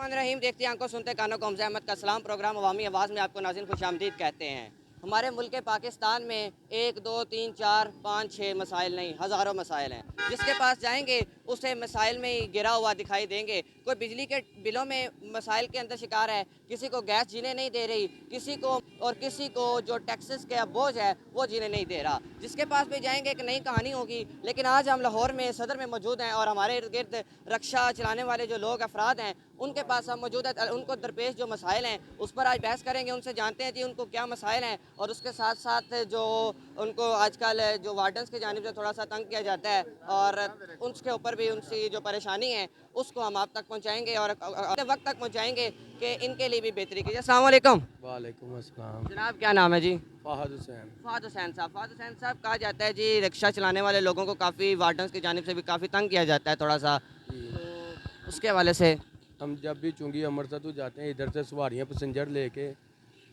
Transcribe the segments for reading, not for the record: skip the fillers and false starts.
बिस्मिल्लाहिर्रहमानिर्रहीम। देखते आंखों सुनते कानों को हमज़ा अहमद का सलाम। प्रोग्राम अवामी आवाज़ में आपको नाज़रीन खुशामदीद कहते हैं। हमारे मुल्क पाकिस्तान में 1 2 3 4 5 6 मसाइल नहीं, हज़ारों मसाइल हैं। जिसके पास जाएंगे उसे मसाइल में ही गिरा हुआ दिखाई देंगे। कोई बिजली के बिलों में मसाइल के अंदर शिकार है, किसी को गैस जीने नहीं दे रही, किसी को जो टैक्सेस का बोझ है वो जीने नहीं दे रहा। जिसके पास भी जाएंगे एक नई कहानी होगी। लेकिन आज हम लाहौर में सदर में मौजूद हैं और हमारे इर्द गिर्द रक्षा चलाने वाले जो लोग अफराद हैं उनके पास हम मौजूद है। उनको दरपेश जो मसाइल हैं उस पर आज बहस करेंगे, उनसे जानते हैं जी उनको क्या मसाइल हैं और उसके साथ साथ जो उनको आजकल जो वार्डन्स की जानिब से थोड़ा सा तंग किया जाता है और उसके ऊपर भी उनकी जो परेशानी है उसको हम आप तक पहुँचाएँगे और वक्त तक पहुँचाएँगे कि इनके लिए भी बेहतरी कीजिए। अस्सलाम वालेकुम। वालेकुम अस्सलाम। जनाब क्या नाम है जी? फ़ाहद हुसैन। फ़ाहद हुसैन साहब। फ़ाहद हुसैन साहब, कहा जाता है जी रिक्शा चलाने वाले लोगों को काफ़ी वार्डन्स की जानिब से भी काफ़ी तंग किया जाता है थोड़ा सा, तो उसके हवाले से हम जब भी चुंगी अमृतसर जाते हैं इधर से सवारियाँ पैसेंजर लेके,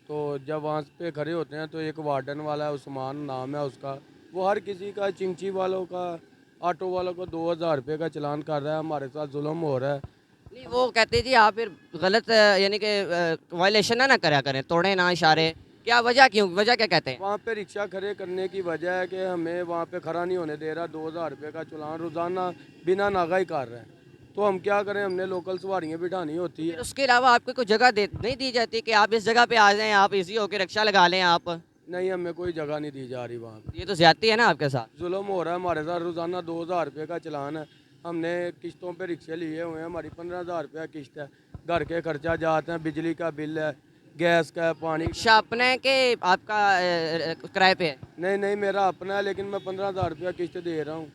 तो जब वहाँ पे खड़े होते हैं तो एक वार्डन वाला है, उस्मान नाम है उसका, वो हर किसी का चिंची वालों का, ऑटो वालों को 2000 रुपये का चलान कर रहा है। हमारे साथ जुल्म हो रहा है। नहीं, वो कहते हैं जी आप फिर गलत यानी कि वायलेशन ना करा करें, तोड़े ना इशारे। क्या वजह, क्यों वजह क्या कहते हैं? वहाँ पे रिक्शा खड़े करने की वजह है कि हमें वहाँ पे खड़ा नहीं होने दे रहा। 2000 रुपये का चलान रोज़ाना बिना नागा ही कर रहा है। तो हम क्या करें, हमने लोकल सवारियाँ बिठानी होती फिर है। उसके अलावा आपको कोई जगह दे नहीं दी जाती कि आप इस जगह पे आ जाएं, आप इजी होकर रिक्शा लगा लें आप? नहीं, हमें कोई जगह नहीं दी जा रही वहाँ पे। ये तो ज्यादती है ना आपके साथ। जुल्म हो रहा है हमारे साथ। रोज़ाना 2000 रुपये का चलान है। हमने किस्तों पे रिक्शे लिए हुए हैं, हमारी 15,000 रुपया किस्त है। घर के खर्चा जाते हैं, बिजली का बिल है, गैस का है, पानी। रिक्शा अपना है कि आपका किराए पे है? नहीं नहीं, मेरा अपना है, लेकिन मैं 15,000 रुपया किस्त दे रहा हूँ।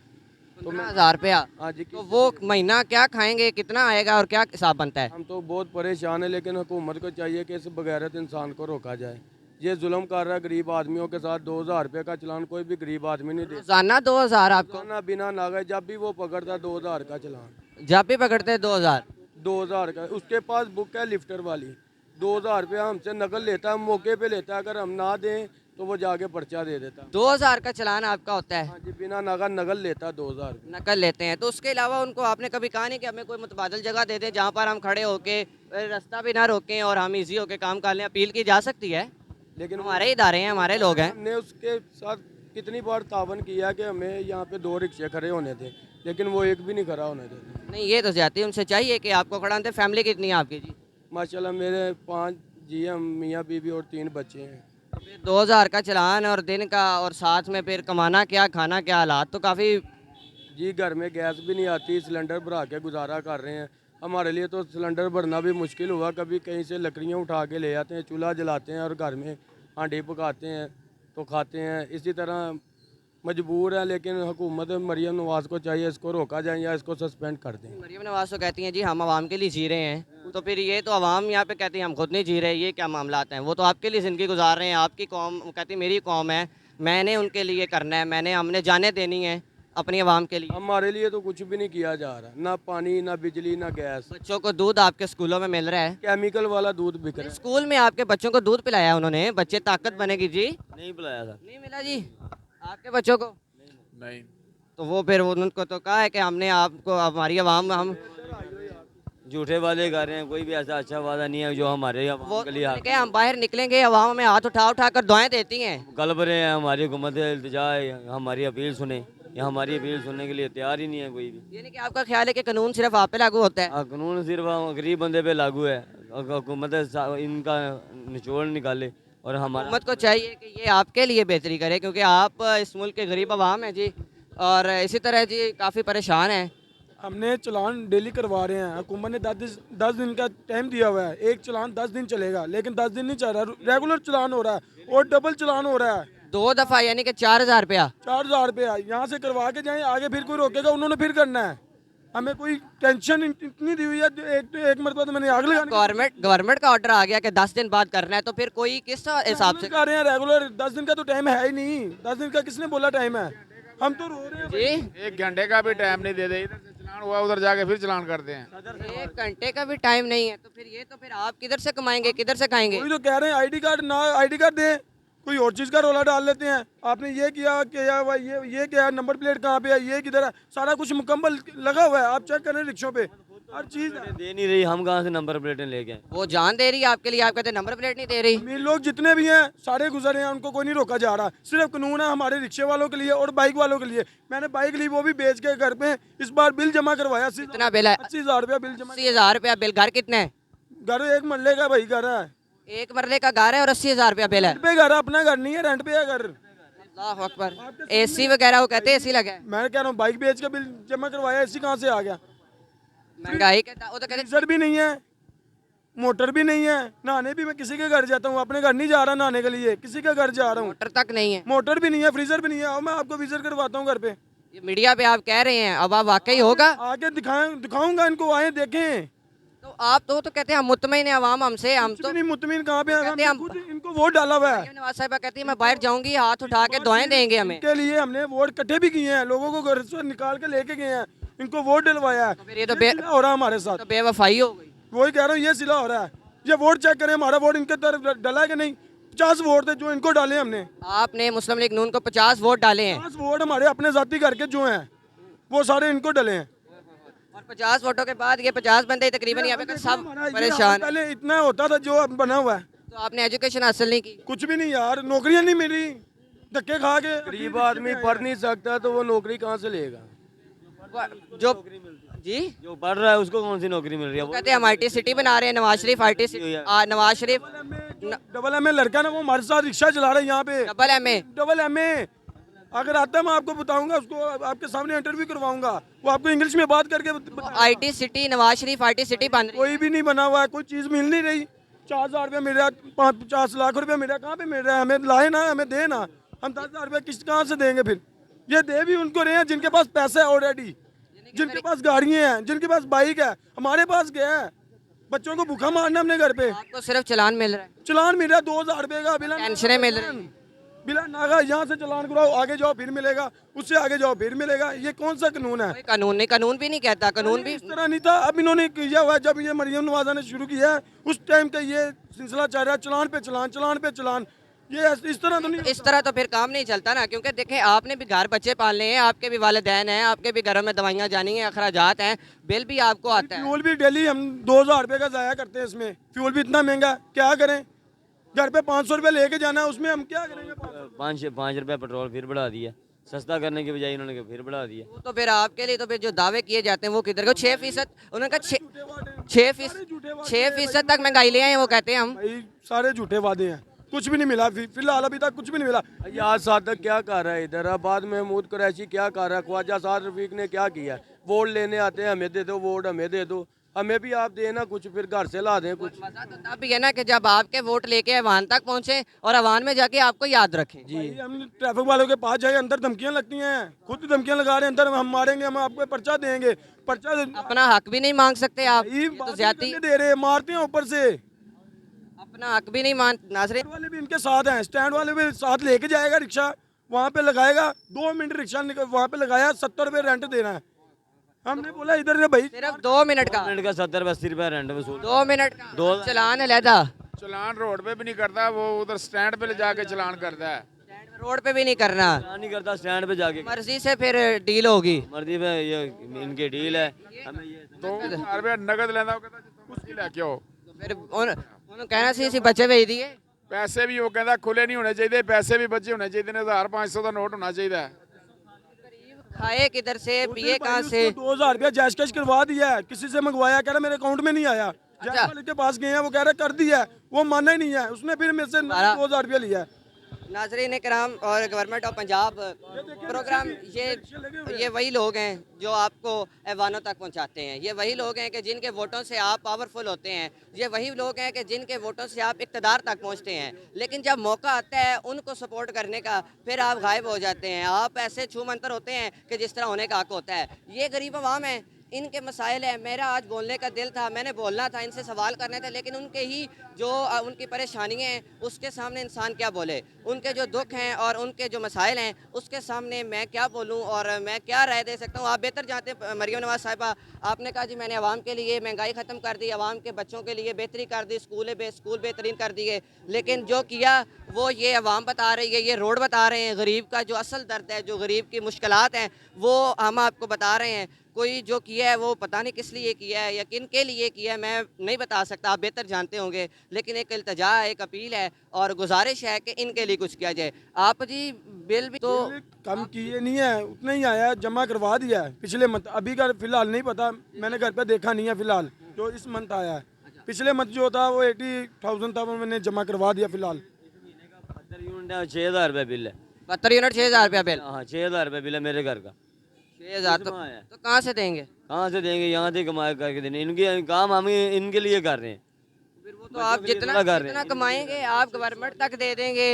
तो मैं 15,000 रुपया? हाँ जी, तो किस्त वो दे रहा महीना क्या खाएंगे, कितना आएगा और क्या हिसाब बनता है? हूँ। हम तो बहुत परेशान है, लेकिन हुकूमत को चाहिए कि इस बगैरत इंसान को रोका जाए। ये जुल्म कर रहा है गरीब आदमियों के साथ। 2000 रुपये का चलान कोई भी गरीब आदमी नहीं देता। रोजाना 2,000 आपको? रोज़ाना बिना नागा, जब भी वो पकड़ता 2000 का चलान। जब भी पकड़ते हैं 2,000? 2000 का। उसके पास बुक है लिफ्टर वाली। 2000 रुपया हमसे नकल लेता है, मौके पे लेता है। अगर हम ना दें तो वो जाके पर्चा दे देता है। 2,000 का चालान आपका होता है? हाँ जी, बिना नागा नकल लेता है 2000 रुपये। नकल लेते हैं। तो उसके अलावा उनको आपने कभी कहा नहीं कि हमें कोई मुतबादल जगह दे दें जहाँ पर हम खड़े होके रास्ता भी ना रोकें और हम इजी होके काम कर लें? अपील की जा सकती है, लेकिन हमारे इदारे हैं, हमारे लोग हैं। हमने उसके साथ कितनी बार तावन किया कि हमें यहाँ पे 2 रिक्शे खड़े होने थे, लेकिन वो एक भी नहीं खड़ा होने देते। नहीं, ये तो ज्यादा उनसे चाहिए कि आपको खड़ा होते। फैमिली कितनी है आपकी जी? माशाल्लाह मेरे 5 जी हैं, मियाँ बीवी और 3 बच्चे हैं। तो फिर 2,000 का चालान और दिन का, और साथ में फिर कमाना क्या, खाना क्या, हालात तो काफ़ी। जी, घर में गैस भी नहीं आती, सिलेंडर भरा के गुजारा कर रहे हैं। हमारे लिए तो सिलेंडर भरना भी मुश्किल हुआ। कभी कहीं से लकड़ियाँ उठा के ले आते हैं, चूल्हा जलाते हैं और घर में हांडी पकाते हैं तो खाते हैं। इसी तरह मजबूर है, लेकिन हुकूमत मरीम नवाज़ को चाहिए इसको रोका जाए या इसको सस्पेंड कर दें। मरीम नवाज तो कहती हैं जी हम आवाम के लिए जी रहे हैं, तो फिर ये तो आवाम यहाँ पे कहती है हम खुद नहीं जी रहे, ये क्या मामलात हैं? वो तो आपके लिए ज़िंदगी गुजार रहे हैं। आपकी कौम कहती है मेरी कौम है, मैंने उनके लिए करना है, हमने जाने देनी है अपनी आवाम के लिए। हमारे लिए तो कुछ भी नहीं किया जा रहा, ना पानी, ना बिजली, ना गैस। बच्चों को दूध आपके स्कूलों में मिल रहा है? केमिकल वाला दूध बिक रहा है। स्कूल में आपके बच्चों को दूध पिलाया उन्होंने? बच्चे ताकत बनेगी जी? नहीं बुलाया था। नहीं मिला जी आपके बच्चों को? नहीं। तो वो फिर उनको तो कहा है कि हमने आपको, हमारी आवाम, हम झूठे वादे कर रहे हैं, कोई भी ऐसा अच्छा वादा नहीं है जो हमारे वो के लिए कि हम बाहर निकलेंगे, आवाम में हाथ उठा उठा कर दुआएं देती हैं। गलब रहे हैं। हमारी हुकूमत इल्तिजा है हमारी अपील सुने, या हमारी अपील सुनने के लिए तैयार ही नहीं है कोई भी। यानी कि आपका ख्याल है कि कानून सिर्फ आप पे लागू होता है? कानून सिर्फ गरीब बंदे पे लागू है। हुकूमत इनका निचोड़ निकाले और हमारा हुकूमत को चाहिए कि ये आपके लिए बेहतरी करे, क्योंकि आप इस मुल्क के गरीब आवाम हैं जी, और इसी तरह जी काफ़ी परेशान हैं। हमने चलान डेली करवा रहे हैं। हुकूमत ने 10 दिन का टाइम दिया हुआ है। एक चलान 10 दिन चलेगा, लेकिन 10 दिन नहीं चल रहा। रेगुलर चलान हो रहा है और डबल चलान हो रहा है। 2 दफ़ा यानी कि 4,000 रुपया? 4,000 रुपया यहाँ से करवा के जाएं, आगे फिर कोई रोकेगा, उन्होंने फिर करना है। हमें कोई टेंशन इतनी दी हुई है। एक मरतबा तो मैंने आग लगाने गवर्नमेंट का ऑर्डर आ गया कि 10 दिन बाद करना है, तो फिर कोई किस हिसाब से? कर रहे हैं रेगुलर। 10 दिन का तो टाइम है ही नहीं। 10 दिन का किसने बोला टाइम है? हम तो रो रहे हैं जी 1 घंटे का भी टाइम नहीं देते। इधर से चलान हुआ, उधर जाके फिर चलान करते हैं। 1 घंटे का भी टाइम नहीं है, तो फिर आप किधर से कमाएंगे, किधर से खाएंगे? कोई तो कह रहे हैं आईडी कार्ड ना, आईडी कार्ड दे, कोई और चीज़ का रोला डाल लेते हैं। आपने ये किया क्या, ये क्या, नंबर प्लेट कहाँ पे है, ये किधर है, सारा कुछ मुकम्मल लगा हुआ है। आप चेक करें रिक्शों पे हर चीज़ है। दे नहीं रही, हम कहाँ से नंबर प्लेटें लेके आए? वो जान दे रही है आपके लिए, आप कहते हैं नंबर प्लेट नहीं दे रही। अमीर लोग जितने भी हैं सारे गुजरे हैं, उनको कोई नहीं रोका जा रहा। सिर्फ कानून है हमारे रिक्शे वालों के लिए और बाइक वालों के लिए। मैंने बाइक ली, वो भी बेच के घर पे इस बार बिल जमा करवाया। कितना बिल है? 80,000 रुपया बिल जमा। 80,000 रुपया बिल। घर कितने है? घर एक मरले का भाई घर है, एक मरले का घर है और 80,000 रुपया बिल है। रेंट पे घर है, अपना घर नहीं है, रेंट पे है घर। अल्लाह अकबर। एसी वगैरह वो कहते हैं एसी लगा है। मैं कह रहा हूँ बाइक बेच के बिल जमा करवाया, एसी कहाँ से आ गया? महंगाई के वो तो कहते हैं फ्रीजर भी नहीं है, मोटर भी नहीं है। नहाने भी मैं किसी के घर जाता हूँ, अपने घर नहीं जा रहा नहाने के लिए, किसी के घर जा रहा हूँ। मोटर तक नहीं है। मोटर भी नहीं है, फ्रीजर भी नहीं है। आओ मैं आपको फ्रीजर करवाता हूँ घर पे। ये मीडिया पे आप कह रहे हैं, अब आप वाकई होगा आके दिखाऊंगा इनको, आए देखें। तो आप तो कहते हैं हम मुतमईन अवाम हमसे, हम कुछ तो भी नहीं, मुतमिन कहाँ पे है? कहते हैं हमने खुद इनको वोट डाला हुआ है। मरियम नवाज साहिबा कहती है मैं बाहर जाऊंगी हाथ उठा के दुआएं देंगे हमें। के लिए हमने वोट इकट्ठे भी किए हैं, लोगों को घर से निकाल के लेके गए हैं, इनको वोट डलवाया है। फिर ये तो सिला हो रहा है हमारे साथ। तो बेवफाई हो गई। वही कह रहा हूँ, ये सिला हो रहा है। ये वोट चेक करें, हमारा वोट इनके तरफ डला है कि नहीं। 50 वोट थे जो इनको डाले हमने। आपने मुस्लिम लीग नून को 50 वोट डाले हैं 50 वोट हमारे अपने जाति घर के जो हैं वो सारे इनको डले हैं। और 50 वोटों के बाद ये 50 बंदे तकरीबन यहाँ पे सब हमारा ये परेशान। पहले इतना होता था जो अब बना हुआ है। तो आपने एजुकेशन हासिल नहीं की। कुछ भी नहीं यार, नौकरियां नहीं मिल रही, धक्के खा के। गरीब आदमी पढ़ नहीं सकता तो वो नौकरी कहाँ से लेगा? जो जी जो पढ़ रहा है उसको कौन सी नौकरी मिल रही है? वो कहते हैं हम IT सिटी बना रहे हैं, Nawaz Sharif IT city, Nawaz Sharif double MA लड़का ना वो हमारे साथ रिक्शा चला रहा है यहाँ पे। Double MA। अगर आता है मैं आपको बताऊंगा, उसको आपके सामने इंटरव्यू करवाऊंगा, वो आपको इंग्लिश में बात करके IT city, Nawaz Sharif IT city बन रही है। कोई भी नहीं बना हुआ है, कोई चीज़ मिल नहीं रही। 4,000 रुपया मिल रहा है, 50 लाख रुपया मिल रहा है, कहाँ पे मिल रहा है? हमें लाए ना, हमें दे ना। हम 10,000 रुपया किस्त कहाँ से देंगे फिर? ये दे भी उनको रहे हैं जिनके पास पैसा है ऑलरेडी, जिनके पास गाड़ियाँ हैं, जिनके पास बाइक है। हमारे पास क्या है? बच्चों को भूखा मारना अपने घर पे। आपको सिर्फ चलान मिल रहा है, चलान मिल रहा है 2,000 रुपये का, बिना पेंशनें मिल रही हैं। बिना नागा। यहाँ से चलान कराओ, आगे जाओ फिर मिलेगा, उससे आगे जाओ फिर मिलेगा। ये कौन सा कानून है? कोई कानून नहीं, कानून भी नहीं कहता, कानून भी इस तरह नहीं था। अब इन्होंने किया हुआ है, जब ये मरियम नवाजा ने शुरू किया है उस टाइम का ये सिलसिला चल रहा है, चलान पे चलान, चलान पे चलान। ये इस तरह तो नहीं। इस तरह तो फिर काम नहीं चलता ना, क्योंकि देखें आपने भी घर बच्चे पालने हैं, आपके भी वालिदैन हैं, आपके भी घरों में दवाइयाँ जानी हैं, अखराजात हैं, बिल भी आपको आता है। फ्यूल भी डेली हम 2,000 रुपये का ज़ाया करते हैं इसमें। फ्यूल भी इतना महंगा, क्या करें? घर पे 500 रुपये लेके जाना है, उसमें हम क्या करेंगे? 5 रुपये पेट्रोल फिर बढ़ा दिया, सस्ता करने के बजाय इन्होंने फिर बढ़ा दिया। वो तो फिर आपके लिए तो फिर जो दावे किए जाते हैं वो किधर को? 6%, उन्होंने कहा 6% तक महंगाई ले आए हैं, वो कहते हैं हम। भाई सारे झूठे वादे हैं, कुछ भी नहीं मिला। फिलहाल अभी तक कुछ भी नहीं मिला। याद सादक क्या कर रहा है इधर? आबाद महमूद कुरैशी क्या कर रहा है? ख्वाजा साद रफीक ने क्या किया? वोट लेने आते हैं, हमें दे दो वोट, हमें दे दो, हमें भी आप देना कुछ, फिर घर से ला दें कुछ। मजा तो तब भी है ना कि जब आपके वोट लेके अवान तक पहुंचे और अवान में जाके आपको याद रखें। भाई हम ट्रैफिक वालों के पास जाए, अंदर धमकियां लगती हैं, खुद धमकियां लगा रहे हैं, अंदर हम मारेंगे, हम आपको पर्चा देंगे। पर्चा अपना हक भी नहीं मांग सकते आप, ये तो ज्यादती। दे रहे, मारते हैं ऊपर से। अपना हक भी नहीं मान। नाज़रीन स्टैंड वाले भी इनके साथ हैं, स्टैंड वाले भी साथ लेके जाएगा रिक्शा, वहाँ पे लगाएगा, 2 मिनट रिक्शा वहाँ पे लगाया, 70 रुपये रेंट देना है। हमने बोला इधर ने भाई सिर्फ 2 मिनट का, मिनट का 70-80 रुपये रेंट वसूल। 2 मिनट का चलान अलहदा, चलान रोड पे भी नहीं करता, वो उधर स्टैंड पे ले जाके चलान करता है। रोड पे भी नहीं करना, नहीं करता, स्टैंड पे जाके मर्जी से फिर डील होगी। मर्जी पे ये इनकी डील है। हमें ये 2,000 रुपया नगद लेना, वो कहता जितना मर्जी लेके आओ। तो फिर उन्होंने कहना सी बच्चे भेज दिए। पैसे भी वो कहता खुले नहीं होने चाहिए, पैसे भी बचे होने चाहिए, 1,500 का नोट होना चाहिए। खाए किधर से, पिए कहाँ से? 2,000 रुपया जैश कैश करवा दिया है, किसी से मंगवाया, कह रहा मेरे अकाउंट में नहीं आया। जैश वाले के पास गए हैं, वो कह रहे कर दिया है, वो माना ही नहीं है। उसने फिर मेरे से 2,000 रुपया लिया है। नाज़रीन कराम और गवर्नमेंट ऑफ पंजाब प्रोग्राम, ये वही लोग हैं जो आपको ऐवानों तक पहुंचाते हैं। ये वही लोग हैं कि जिनके वोटों से आप पावरफुल होते हैं। ये वही लोग हैं कि जिनके वोटों से आप इक़्तिदार तक पहुंचते हैं। लेकिन जब मौका आता है उनको सपोर्ट करने का, फिर आप गायब हो जाते हैं। आप ऐसे छू मंतर होते हैं कि जिस तरह होने का हक होता है। ये गरीब अवाम है, इनके मसाइल हैं। मेरा आज बोलने का दिल था, मैंने बोलना था, इनसे सवाल करने थे, लेकिन उनके ही जो उनकी परेशानियाँ हैं उसके सामने इंसान क्या बोले? उनके जो दुख हैं और उनके जो मसाइल हैं उसके सामने मैं क्या बोलूँ और मैं क्या राय दे सकता हूँ? आप बेहतर जानते हैं। मरियम नवाज साहिबा, आपने कहा जी मैंने आवाम के लिए महंगाई ख़त्म कर दी, आवाम के बच्चों के लिए बेहतरी कर दी, स्कूल बेहतरीन कर दिए, लेकिन जो किया वो ये आवाम बता रही है, ये रोड बता रहे हैं। गरीब का जो असल दर्द है, जो गरीब की मुश्किलात हैं, वो हम आपको बता रहे हैं। कोई जो किया है वो पता नहीं किस लिए किया है या किन के लिए किया है, मैं नहीं बता सकता, आप बेहतर जानते होंगे। लेकिन एक इल्तजा है, एक अपील है और गुजारिश है कि इनके लिए कुछ किया जाए। आप जी बिल भी तो बिल कम किए नहीं है, उतना ही आया है, जमा करवा दिया है पिछले मंथ। अभी का फिलहाल नहीं पता, मैंने घर पे देखा नहीं है फिलहाल, जो इस मंथ आया है। पिछले मंथ जो था वो 80,000 था, वो मैंने जमा करवा दिया फिलहाल। 72 यूनिट 6,000 रुपये बिल है। 72 यूनिट 6,000 रुपया बिल। हाँ 6,000 रुपये बिल है मेरे घर का। 6,000 किस माह है? तो कहाँ से देंगे? कहाँ से देंगे, यहाँ से कमा करके देने, इनके काम हम इनके लिए कर रहे हैं। फिर वो तो आप बच्चों के लिए जितना थोड़ा कर रहे जितना हैं। कमाएंगे आप गवर्नमेंट तक दे देंगे,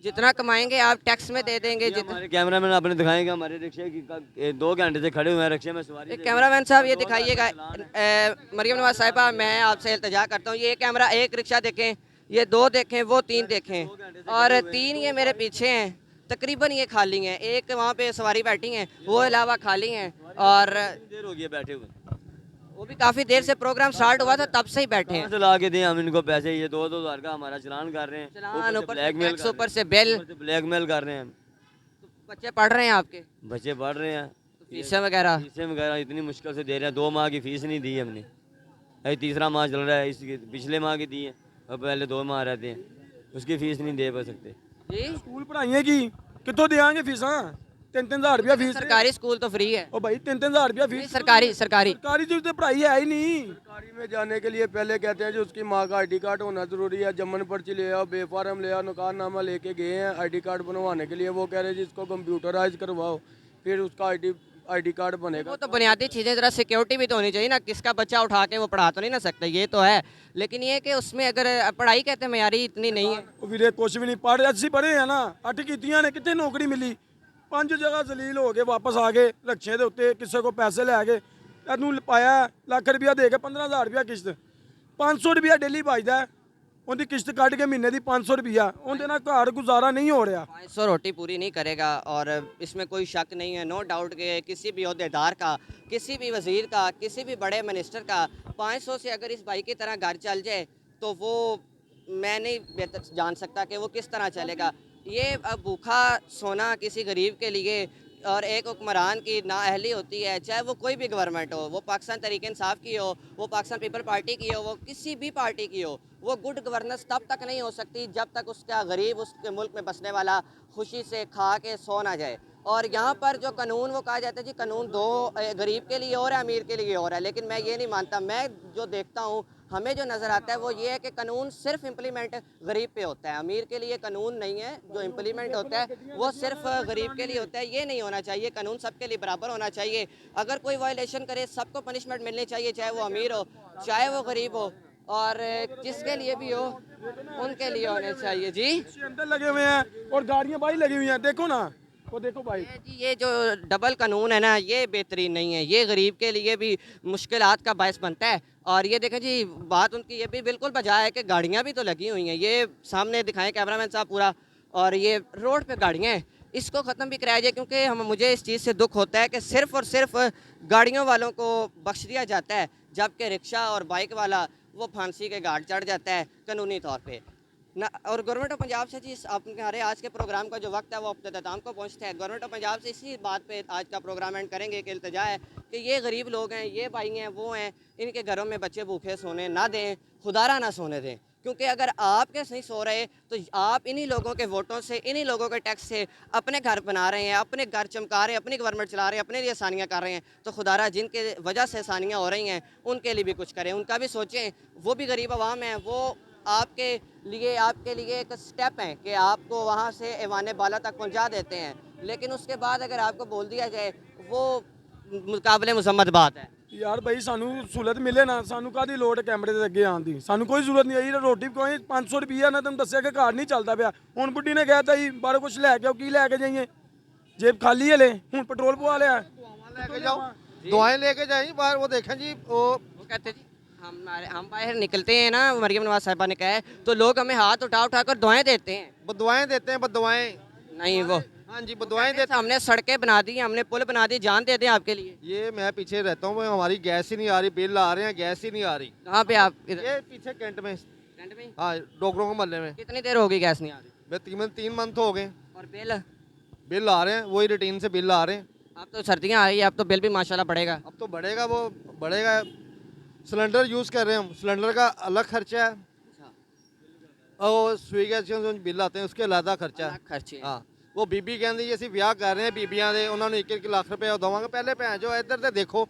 जितना कमाएंगे आप टैक्स में दे देंगे। ये हमारे कैमरामैन आपने दिखाएंगे हमारे रिक्शे की 2 घंटे से खड़े हुए हैं रिक्शे में सवारी। कैमरामैन साहब ये दिखाइएगा, मरियम नवाज साहिबा मैं आपसे इल्तजा करता हूँ, ये कैमरा एक रिक्शा देखें, ये 2 देखें, वो 3 देखें और 3 ये मेरे पीछे हैं, तकरीबन ये खाली हैं। एक वहाँ पे सवारी बैठी हैं, वो अलावा खाली हैं और देर हो गई है बैठे हुए। वो भी काफ़ी देर से प्रोग्राम स्टार्ट हुआ था तब से ही बैठे कहाँ हैं। से ला के दें हम इनको पैसे, ये 2-2 हज़ार का हमारा चलान कर रहे हैं, चलान ऊपर से ब्लैकमेल टैक्स, ऊपर से बिल। ब्लैकमेल कर रहे हैं। बच्चे पढ़ रहे हैं आपके, बच्चे पढ़ रहे हैं, फीसें वगैरह? फीसें वगैरह इतनी मुश्किल से दे रहे हैं। 2 माह की फीस नहीं दी हमने, अभी तीसरा माह चल रहा है, इसकी पिछले माह की दी है और पहले 2 माह रहते हैं, उसकी फीस नहीं दे पा सकते। जी स्कूल पढ़ाइए की कितों देंगे फीसा? 3-3 हज़ार रुपया फीस है। सरकारी स्कूल तो फ्री है। ओ भाई 3-3 हज़ार रुपया नहीं, फीस। सरकारी सरकारी जो तो पढ़ाई है ही नहीं। सरकारी में जाने के लिए पहले कहते हैं जी उसकी माँ का आईडी कार्ड होना जरूरी है, जमन पर्ची ले आओ, बेफारम ले आओ, नुकाननामा लेके गए हैं आईडी कार्ड बनवाने के लिए। वो कह रहे हैं जी इसको कंप्यूटराइज करवाओ, फिर उसका आईडी कार्ड बनेगा। वो तो बुनियादी चीज़ें, ज़रा सिक्योरिटी भी तो होनी चाहिए ना, किसका बच्चा उठा के वो पढ़ा तो नहीं ना सकता, ये तो है। लेकिन ये कि उसमें अगर पढ़ाई कहते हैं मयारी इतनी नहीं है। ਉਹ ਵੀਰੇ ਕੁਛ ਵੀ ਨਹੀਂ ਪੜ੍ਹ, ਅਸੀਂ ਪੜ੍ਹੇ ਆ ਨਾ, 8 ਕੀਤੀਆਂ ਨੇ, ਕਿੱਥੇ ਨੌਕਰੀ ਮਿਲੀ। 5 ਜਗ੍ਹਾ ਜ਼ਲੀਲ ਹੋ ਕੇ ਵਾਪਸ ਆ ਗਏ ਰਕਸ਼ੇ ਦੇ ਉੱਤੇ, ਕਿਸੇ ਕੋ ਪੈਸੇ ਲੈ ਕੇ ਇਹਨੂੰ ਪਾਇਆ ਲੱਖ ਰੁਪਇਆ ਦੇ ਕੇ 15,000 ਰੁਪਇਆ ਕਿਸ਼ਤ, 500 ਰੁਪਇਆ ਡੇਲੀ ਬਚਦਾ ਹੈ। ਉਹਦੀ ਕਿਸ਼ਤ ਕੱਢ ਕੇ ਮਹੀਨੇ ਦੀ 500 ਰੁਪਇਆ, ਉਹਦੇ ਨਾਲ ਘਰ ਗੁਜ਼ਾਰਾ ਨਹੀਂ ਹੋ ਰਿਹਾ। 500 रोटी पूरी नहीं करेगा और इसमें कोई शक नहीं है, नो डाउट कि किसी भी अहदेदार का, किसी भी वज़ीर का, किसी भी बड़े मिनिस्टर का 500 से अगर इस भाई की तरह घर चल जाए तो वो मैं नहीं बेहतर जान सकता कि वो किस तरह चलेगा। ये भूखा सोना किसी गरीब के लिए और एक हुक्मरान की नाअहली होती है, चाहे वो कोई भी गवर्नमेंट हो, वो पाकिस्तान तहरीक इंसाफ की हो, वो पाकिस्तान पीपल पार्टी की हो, वो किसी भी पार्टी की हो, वो गुड गवर्नेंस तब तक नहीं हो सकती जब तक उसका गरीब उसके मुल्क में बसने वाला खुशी से खा के सो ना जाए। और यहाँ पर जो कानून वो कहा जाता है जी कानून दो गरीब के लिए और है अमीर के लिए और है, लेकिन मैं ये नहीं मानता। मैं जो देखता हूँ, हमें जो नज़र आता है वो ये है कि कानून सिर्फ इम्प्लीमेंट गरीब पे होता है, अमीर के लिए कानून नहीं है। जो इम्प्लीमेंट होता है वो सिर्फ गरीब के लिए होता है, ये नहीं होना चाहिए। कानून सबके लिए बराबर होना चाहिए। अगर कोई वायलेशन करे सबको पनिशमेंट मिलनी चाहिए, चाहे वो अमीर हो चाहे वो गरीब हो, और जिसके लिए भी हो उनके लिए होने चाहिए। जी अंदर लगे हुए हैं और गाड़ियाँ भाई लगी हुई हैं, देखो ना, वो देखो भाई। ये जो डबल कानून है ना, ये बेहतरीन नहीं है, ये गरीब के लिए भी मुश्किलात का बायस बनता है। और ये देखें जी, बात उनकी ये भी बिल्कुल बजा है कि गाड़ियाँ भी तो लगी हुई हैं, ये सामने दिखाएं कैमरामैन साहब पूरा, और ये रोड पे गाड़ियाँ हैं, इसको ख़त्म भी कराया जाए। क्योंकि मुझे इस चीज़ से दुख होता है कि सिर्फ़ और सिर्फ गाड़ियों वालों को बख्श दिया जाता है, जबकि रिक्शा और बाइक वाला वो फांसी के घाट चढ़ जाता है कानूनी तौर पे ना। और गवर्नमेंट ऑफ पंजाब से जी हमारे आज के प्रोग्राम का जो वक्त है वो अख्ताम को पहुंचता है। गवर्नमेंट ऑफ पंजाब से इसी बात पे आज का प्रोग्राम एंड करेंगे कि इल्तिजा है कि ये गरीब लोग हैं, ये भाई हैं, वो हैं, इनके घरों में बच्चे भूखे सोने ना दें, खुदारा ना सोने दें। क्योंकि अगर आप के नहीं सो रहे तो आप इन्हीं लोगों के वोटों से, इन्हीं लोगों के टैक्स से अपने घर बना रहे हैं, अपने घर चमका रहे हैं, अपनी गवर्नमेंट चला रहे हैं, अपने लिए आसानियाँ कर रहे हैं। तो खुदारा जिनके वजह से आसानियाँ हो रही हैं उनके लिए भी कुछ करें, उनका भी सोचें। वो भी गरीब आवाम हैं, वो आपके लिए एक स्टेप है कि आपको वहाँ से ऐवान बाला तक पहुँचा देते हैं, लेकिन उसके बाद अगर आपको बोल दिया जाए वो मुकाबले मुजम्मत बात है। यार भाई सानू सहूलत मिले ना, सानू कादी लोड़ कैमरे ਦੇ ਅੱਗੇ ਆਉਣ ਦੀ, ਸਾਨੂੰ ਕੋਈ ਜ਼ਰੂਰਤ ਨਹੀਂ ਆਈ। ਰੋਟੀ ਕੋਈ 500 ਰੁਪਈਆ ਨਾ ਤੁਹਾਨੂੰ ਦੱਸਿਆ ਕਿ ਘਰ ਨਹੀਂ ਚੱਲਦਾ ਪਿਆ। ਹੁਣ ਬੁੱਢੀ ਨੇ ਕਹਿਤਾ ਜੀ ਬਾਹਰ ਕੁਝ ਲੈ ਕੇ ਆਓ, ਕੀ ਲੈ ਕੇ ਜਾਈਏ, जेब खाली है ले, ਹੁਣ पेट्रोल पवा लिया। लेके जाओ, दुआएं लेके जाइए बाहर। वो देखें जी, वो कहते जी हम बाहर निकलते हैं ना, मरियम नवाज साहिबा ने कहा है, तो लोग हमें हाथ उठा उठा कर दुआएं देते हैं। बदुआएं देते हैं, बदुआएं। नहीं वो हाँ जी, बदुआएं देते। हमने सड़कें बना दी, हमने पुल बना दी, जान दे दें आपके लिए। ये मैं पीछे रहता हूँ, हमारी गैस ही नहीं आ रही, बिल आ रहे हैं, गैस ही नहीं आ रही। कहाँ पे आप? इधर ये पीछे कैंट में, टेंट में? हाँ, डोगरों के मोहल्ले में। कितनी देर होगी गैस नहीं आ रही? मैं 3 मंथ हो गए। और बिल? बिल आ रहे हैं, वही रूटीन से बिल आ रहे हैं। अब तो सर्दियाँ आ रही है, अब तो बिल भी माशाल्लाह बढ़ेगा। अब तो बढ़ेगा, वो बढ़ेगा। सिलेंडर यूज़ कर रहे हैं हम, सिलेंडर का अलग खर्चा है और वो सुई गैस जो बिल आते हैं उसके अलग खर्चा है। खर्चे हाँ, वो बीबी कहती जी ਅਸੀਂ ਵਿਆਹ ਕਰ ਰਹੇ ਹਾਂ ਬੀਬੀਆਂ ਦੇ, ਉਹਨਾਂ ਨੂੰ 1-1 ਲੱਖ ਰੁਪਏ ਦਵਾਂਗੇ। ਪਹਿਲੇ ਭੈਣ ਜੋ ਇੱਧਰ ਤੇ ਦੇਖੋ,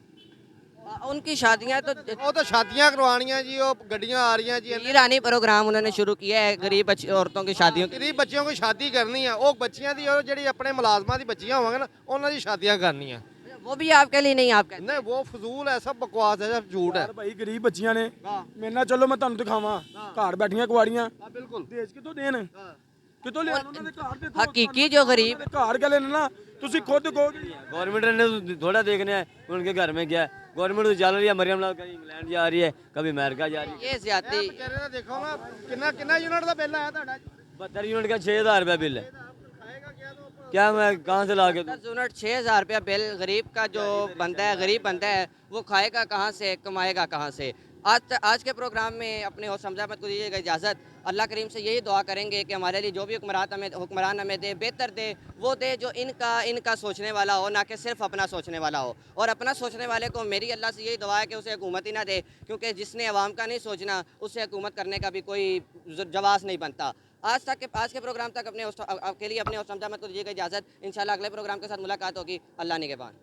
उनकी शादियाँ तो ਉਹ ਤਾਂ ਸ਼ਾਦੀਆਂ ਕਰਵਾਉਣੀਆਂ ਜੀ, ਉਹ ਗੱਡੀਆਂ ਆ ਰਹੀਆਂ ਜੀ। ईरानी प्रोग्राम उन्होंने शुरू किया है गरीब औरतों की शादियों की। ਗਰੀਬ ਬੱਚਿਆਂ ਕੋਈ ਸ਼ਾਦੀ ਕਰਨੀ ਆ, ਉਹ ਬੱਚਿਆਂ ਦੀ, ਉਹ ਜਿਹੜੀ ਆਪਣੇ ਮੁਲਾਜ਼ਮਾਂ ਦੀ ਬੱਚੀਆਂ ਹੋਵਾਂਗੇ ਨਾ, ਉਹਨਾਂ ਦੀ ਸ਼ਾਦੀਆਂ ਕਰਨੀਆਂ। वो भी आपके लिए नहीं, आप कहते ਨਹੀਂ, ਉਹ ਫਜ਼ੂਲ ਹੈ, ਸਭ ਬਕਵਾਸ ਹੈ, ਸਭ ਝੂਠ ਹੈ। ਯਾਰ ਭਾਈ ਗਰੀਬ ਬੱਚੀਆਂ ਨੇ, ਹਾਂ ਮੇਰੇ ਨਾਲ ਚਲੋ ਮੈਂ ਤੁਹਾਨੂੰ ਦਿਖਾਵਾਂ, ਘਰ ਬੈਠੀਆਂ ਕੁਆੜੀਆਂ, ਹਾਂ ਬਿਲਕੁਲ। ਦੇਸ਼ ਕਿਤੋਂ ਦੇਣ, ਹਾਂ ਕਿਤੋਂ ਲਿਆਣ ਉਹਨਾਂ ਦੇ ਘਰ ਦੇ। हकीकी जो गरीब ਘਰ ਗਲੇ ਨੇ ਨਾ, ਤੁਸੀਂ ਖੁਦ ਕਹੋਗੇ गवर्नमेंट ने तो थोड़ा देखना है उनके घर में क्या है। गवर्नमेंट तो चल रही है, मरियम लाल कभी इंग्लैंड जा रही है, कभी अमेरिका जा रही है। ये ज्यादा ਇਹ ਵਿਚਾਰੇ ਦਾ ਦੇਖੋ ਨਾ, ਕਿੰਨਾ ਕਿੰਨਾ ਯੂਨਿਟ ਦਾ ਬਿੱਲ ਆਇਆ ਤੁਹਾਡਾ ਜੀ? 72 यूनिट का 6,000 रुपया बिल है। ਖਾਏਗਾ ਕਿਆ ਤੋਂ? क्या मैं कहाँ से ला के दूं? 10 यूनिट 6,000 रुपया बिल गरीब का जो बंदा है, गरीब बंदा है, वो खाएगा कहाँ से, कमाएगा कहाँ से। आज के प्रोग्राम में अपने होस्ट हमजा अहमद को दीजिएगा इजाज़त। अल्लाह करीम से यही दुआ करेंगे कि हमारे लिए जो भी हुक्मरान हमें दे, बेहतर दे, वो दे जो इनका सोचने वाला हो, ना कि सिर्फ अपना सोचने वाला हो। और अपना सोचने वाले को मेरी अल्लाह से यही दुआ है कि उसे हुकूमत ही ना दे, क्योंकि जिसने अवाम का नहीं सोचना उससे हुकूमत करने का भी कोई जवाब नहीं बनता। आज के प्रोग्राम तक के लिए अपने होस्ट हमजा अहमद को दीजिएगा इजाज़त। इंशाल्लाह अगले प्रोग्राम के साथ मुलाकात होगी। अल्लाह निगहबान।